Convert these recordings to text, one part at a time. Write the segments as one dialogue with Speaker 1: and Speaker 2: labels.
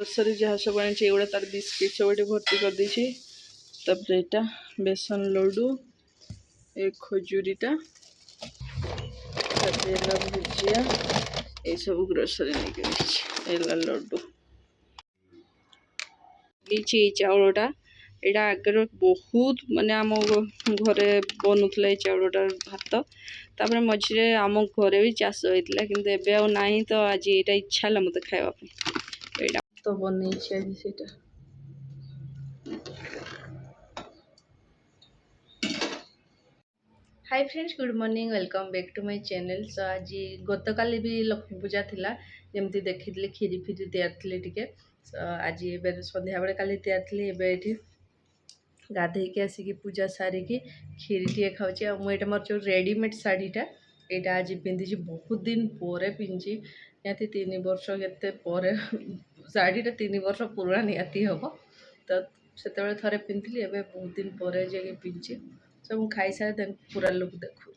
Speaker 1: Grocery जहाँ सब आनी एगुड़ा तार बिस्किट सब ये भर्ती कर देछि। तब एटा बेसन लड्डू ए खजूरीटा भुजिया ये सब ग्रोसरी नहीं लड्डू चाउलटा यहाँ आगे बहुत माने आम घरे बनूला चाउलटार भात तापर मझे आम घरे भी चाष होता किंतु एबे आ नहीं तो आज यहाँ इच्छा है मत खावाई तो बन से hi friends good morning welcome back to my channel. So आज गतकाली भी लक्ष्मी पूजा थिला जमती देखी खीरी फीरी तैयार टिके आज ए संध्या बेले काली तैयार गाधे के आसिकी पूजा सारिकी खीरी टे खाऊे मुझे मोर जो रेडीमेड शाढ़ीटा यहाँ आज पिंधि बहुत दिन पर पिंधि निहाती 3 वर्ष के शाढ़ीटा 3 वर्ष पुराना निहाती हम तो से थे पिंधि एवं बहुत दिन पर जाके पिंधि सब मुझे खाई सारे पूरा लुक देखा।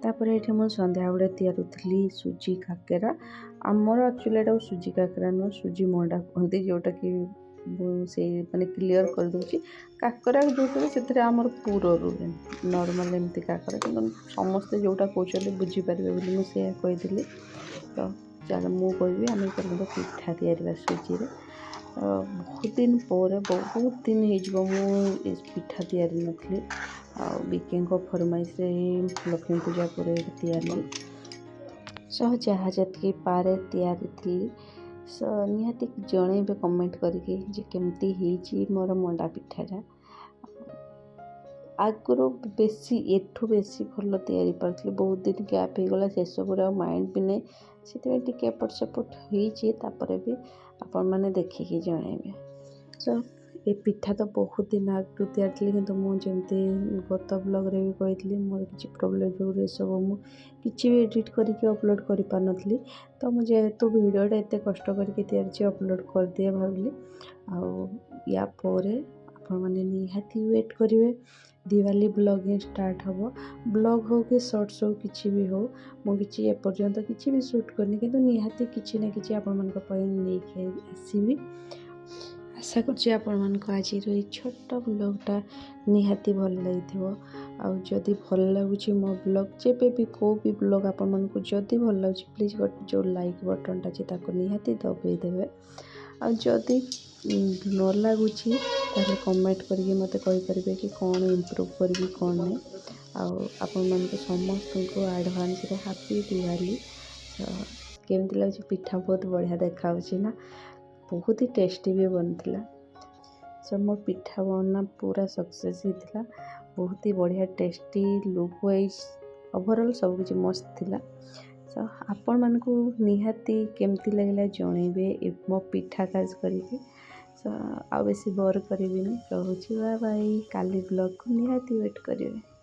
Speaker 1: तापर ये मुझे सन्ध्या बेले तैयारी सुजी काकेरा आमर एक्चुअली एटा सुजी काकेरा नुह सुजी मंडा कहते जोटा कि से माने क्लीयर कर दूची काकरा जो से आमर पूर रुए नॉर्मल एमती काकरा कि समस्ते जोटा कहते बुझीपारे बोली मुझे कही तो चल मुझे आम पिठा तैयार सुजी बहुत दिन पर बहुत दिन हो पिठा तैयारी नथली विकी फरमाइश लक्ष्मी पूजा पर तैयारी सह जहाँ जी पारे तैयारी थी निहाती जन कमेंट करके केमती मोर मंडा पिठाटा आगुरी बेसी एठू बेसी भल तैयारी पार्थिली बहुत दिन गैप हो गला से सब माइंड भी नहीं से टी एपट सेपट होपर भी आपण मैंने देखिकी जनइबे सो ये पिठा तो बहुत दिन आगु तैयार थी कि मुझे गत ब्लॉग रे भी कही मोर किसी प्रोब्लेम जो सब मुझे भी एडिट करके अपलोड कर पार नी तो मुझे तो वीडियोटा एत कष्ट करके तैयार अपलोड कर दिए भाविली आ या पर आपण मैंने निहाती वेट करेंगे दिवाली ब्लॉग ही स्टार्ट हम ब्लॉग हो कि शॉर्ट्स हो किसी भी हो मुझे एपर्यंत किसी भी शूट करनी कि निहाती किसी ना कि आपण नहीं आसवि आशा कर आज छोट ब्लॉगटा निहाती भल लगी आदि भल लगुच मो ब्लॉग जब भी कौ भी ब्लॉग आपण मानक जदि भल लगे प्लीज जो लाइक बटनटा अच्छे निहाती दबाइदेवे आदि न लगुच कमेंट करके मत कहींपर कि कौन इम्प्रूव करी कौन नहीं आपण मान समस्त को एडवांस हैप्पी दिवाली केमती लगे पिठा बहुत बढ़िया देखा ना बहुत ही टेस्टी भी बनता सो मो पिठा बना पूरा सक्सेस होता बहुत ही बढ़िया टेस्टी लुक वाइज ओवरऑल सब कुछ मस्त थिला सो आपण मान को निहाती केमती लगला जनइबे मो पिठा खास करके सो आ बेसी बोर करी रोची बाय बाय काली ब्लॉग को निहाती वेट करेंगे।